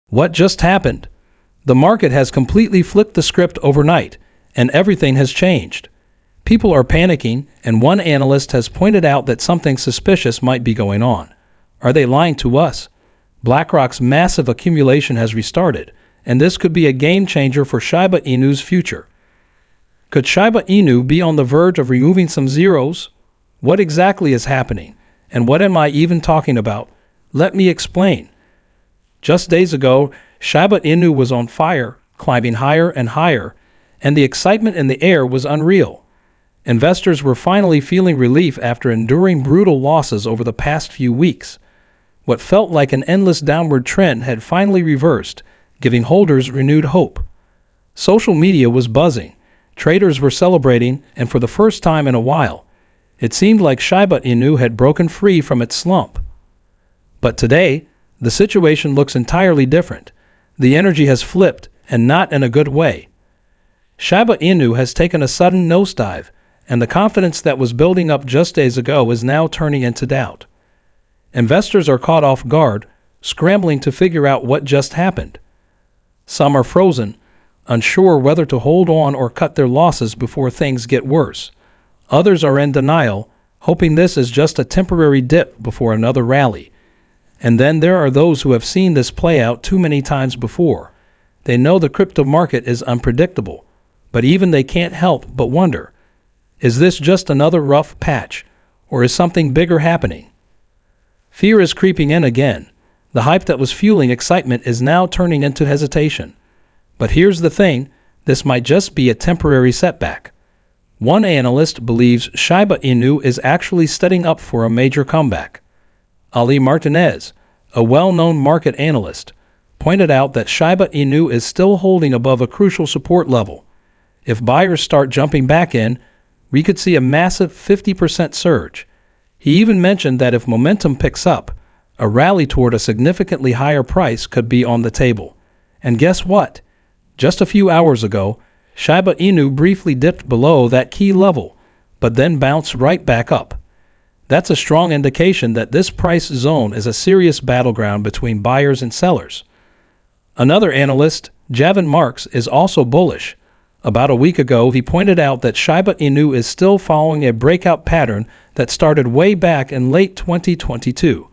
What just happened? The market has completely flipped the script overnight, and everything has changed. People are panicking, and one analyst has pointed out that something suspicious might be going on. Are they lying to us? BlackRock's massive accumulation has restarted, and this could be a game changer for Shiba Inu's future. Could Shiba Inu be on the verge of removing some zeros? What exactly is happening? And what am I even talking about? Let me explain. Just days ago, Shiba Inu was on fire, climbing higher and higher, and the excitement in the air was unreal. Investors were finally feeling relief after enduring brutal losses over the past few weeks. What felt like an endless downward trend had finally reversed, giving holders renewed hope. Social media was buzzing. Traders were celebrating, and for the first time in a while, it seemed like Shiba Inu had broken free from its slump. But today, the situation looks entirely different. The energy has flipped, and not in a good way. Shiba Inu has taken a sudden nosedive, and the confidence that was building up just days ago is now turning into doubt. Investors are caught off guard, scrambling to figure out what just happened. Some are frozen, unsure whether to hold on or cut their losses before things get worse. Others are in denial, hoping this is just a temporary dip before another rally. And then there are those who have seen this play out too many times before. They know the crypto market is unpredictable, but even they can't help but wonder, is this just another rough patch, or is something bigger happening? Fear is creeping in again. The hype that was fueling excitement is now turning into hesitation. But here's the thing, this might just be a temporary setback. One analyst believes Shiba Inu is actually setting up for a major comeback. Ali Martinez, a well-known market analyst, pointed out that Shiba Inu is still holding above a crucial support level. If buyers start jumping back in, we could see a massive 50% surge. He even mentioned that if momentum picks up, a rally toward a significantly higher price could be on the table. And guess what? Just a few hours ago, Shiba Inu briefly dipped below that key level, but then bounced right back up. That's a strong indication that this price zone is a serious battleground between buyers and sellers. Another analyst, Javin Marks, is also bullish. About a week ago, he pointed out that Shiba Inu is still following a breakout pattern that started way back in late 2022.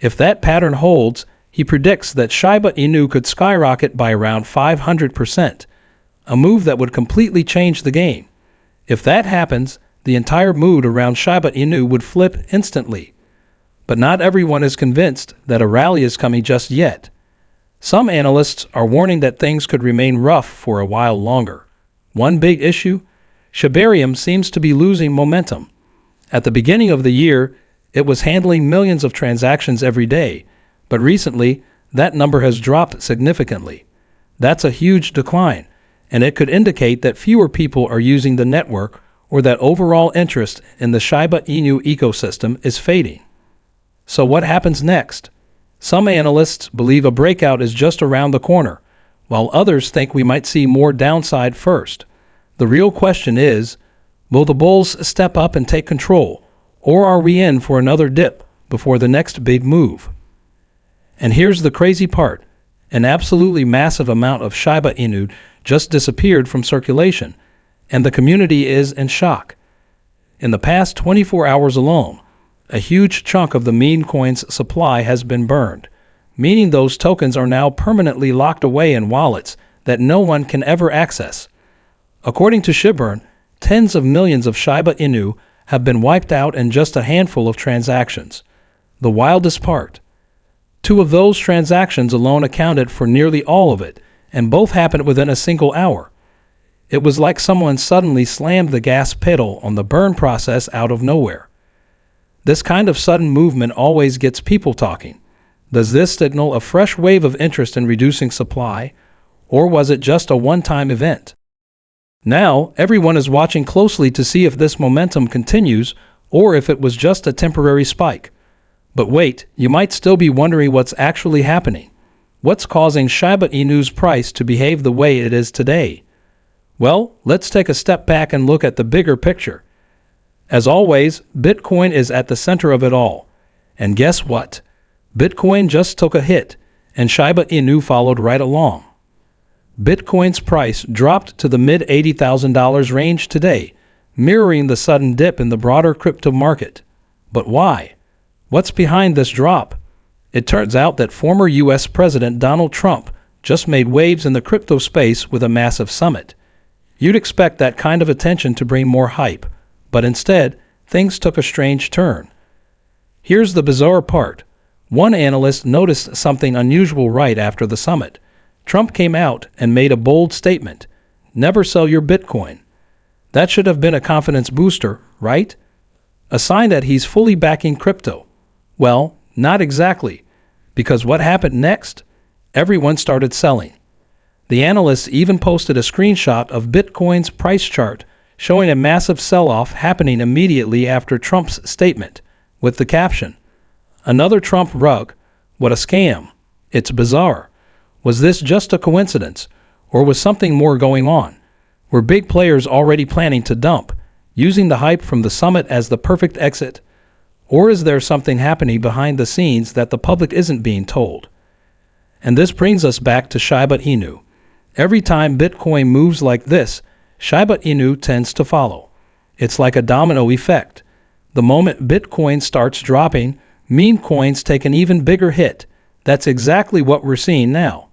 If that pattern holds, he predicts that Shiba Inu could skyrocket by around 500%, a move that would completely change the game. If that happens, the entire mood around Shiba Inu would flip instantly. But not everyone is convinced that a rally is coming just yet. Some analysts are warning that things could remain rough for a while longer. One big issue? Shibarium seems to be losing momentum. At the beginning of the year, it was handling millions of transactions every day, but recently, that number has dropped significantly. That's a huge decline, and it could indicate that fewer people are using the network or that overall interest in the Shiba Inu ecosystem is fading. So what happens next? Some analysts believe a breakout is just around the corner, while others think we might see more downside first. The real question is, will the bulls step up and take control, or are we in for another dip before the next big move? And here's the crazy part. An absolutely massive amount of Shiba Inu just disappeared from circulation, and the community is in shock. In the past 24 hours alone, a huge chunk of the meme coin's supply has been burned, meaning those tokens are now permanently locked away in wallets that no one can ever access. According to Shib, tens of millions of Shiba Inu have been wiped out in just a handful of transactions. The wildest part, 2 of those transactions alone accounted for nearly all of it, and both happened within a single hour. It was like someone suddenly slammed the gas pedal on the burn process out of nowhere. This kind of sudden movement always gets people talking. Does this signal a fresh wave of interest in reducing supply, or was it just a one-time event? Now, everyone is watching closely to see if this momentum continues or if it was just a temporary spike. But wait, you might still be wondering what's actually happening. What's causing Shiba Inu's price to behave the way it is today? Well, let's take a step back and look at the bigger picture. As always, Bitcoin is at the center of it all. And guess what? Bitcoin just took a hit, and Shiba Inu followed right along. Bitcoin's price dropped to the mid-$80,000 range today, mirroring the sudden dip in the broader crypto market. But why? What's behind this drop? It turns out that former U.S. President Donald Trump just made waves in the crypto space with a massive summit. You'd expect that kind of attention to bring more hype, but instead, things took a strange turn. Here's the bizarre part. One analyst noticed something unusual right after the summit. Trump came out and made a bold statement: "Never sell your Bitcoin." That should have been a confidence booster, right? A sign that he's fully backing crypto. Well, not exactly, because what happened next? Everyone started selling. The analysts even posted a screenshot of Bitcoin's price chart showing a massive sell-off happening immediately after Trump's statement, with the caption, "Another Trump rug. What a scam." It's bizarre. Was this just a coincidence, or was something more going on? Were big players already planning to dump, using the hype from the summit as the perfect exit? Or is there something happening behind the scenes that the public isn't being told? And this brings us back to Shiba Inu. Every time Bitcoin moves like this, Shiba Inu tends to follow. It's like a domino effect. The moment Bitcoin starts dropping, meme coins take an even bigger hit. That's exactly what we're seeing now.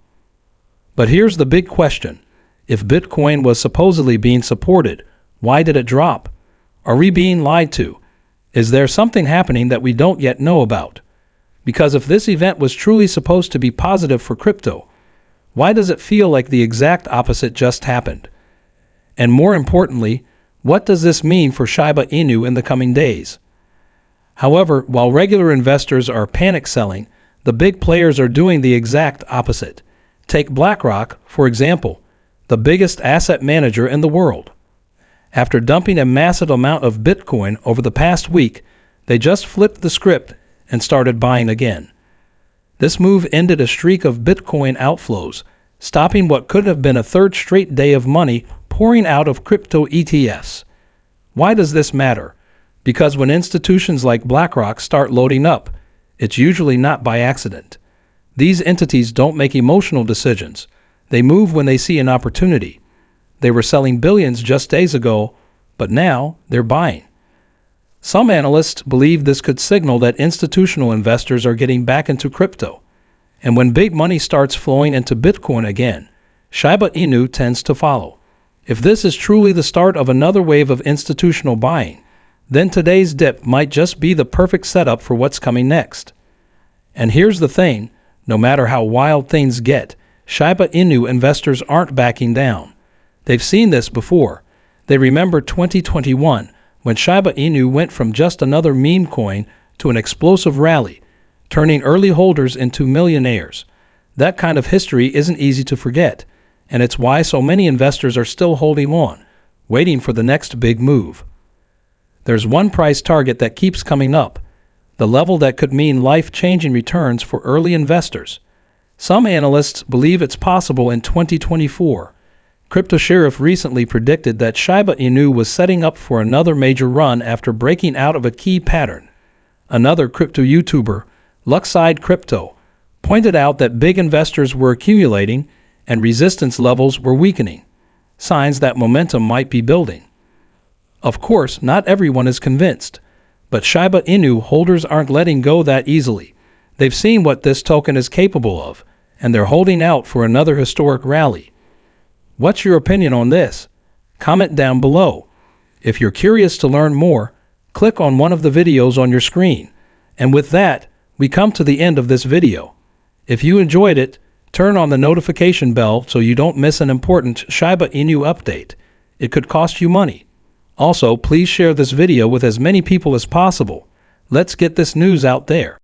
But here's the big question. If Bitcoin was supposedly being supported, why did it drop? Are we being lied to? Is there something happening that we don't yet know about? Because if this event was truly supposed to be positive for crypto, why does it feel like the exact opposite just happened? And more importantly, what does this mean for Shiba Inu in the coming days? However, while regular investors are panic selling, the big players are doing the exact opposite. Take BlackRock, for example, the biggest asset manager in the world. After dumping a massive amount of Bitcoin over the past week, they just flipped the script and started buying again. This move ended a streak of Bitcoin outflows, stopping what could have been a third straight day of money pouring out of crypto ETFs. Why does this matter? Because when institutions like BlackRock start loading up, it's usually not by accident. These entities don't make emotional decisions. They move when they see an opportunity. They were selling billions just days ago, but now they're buying. Some analysts believe this could signal that institutional investors are getting back into crypto. And when big money starts flowing into Bitcoin again, Shiba Inu tends to follow. If this is truly the start of another wave of institutional buying, then today's dip might just be the perfect setup for what's coming next. And here's the thing, no matter how wild things get, Shiba Inu investors aren't backing down. They've seen this before. They remember 2021, when Shiba Inu went from just another meme coin to an explosive rally, turning early holders into millionaires. That kind of history isn't easy to forget, and it's why so many investors are still holding on, waiting for the next big move. There's one price target that keeps coming up, the level that could mean life-changing returns for early investors. Some analysts believe it's possible in 2024. Crypto Sheriff recently predicted that Shiba Inu was setting up for another major run after breaking out of a key pattern. Another crypto YouTuber, Luckside Crypto, pointed out that big investors were accumulating and resistance levels were weakening, signs that momentum might be building. Of course, not everyone is convinced, but Shiba Inu holders aren't letting go that easily. They've seen what this token is capable of, and they're holding out for another historic rally. What's your opinion on this? Comment down below. If you're curious to learn more, click on one of the videos on your screen. And with that, we come to the end of this video. If you enjoyed it, turn on the notification bell so you don't miss an important Shiba Inu update. It could cost you money. Also, please share this video with as many people as possible. Let's get this news out there.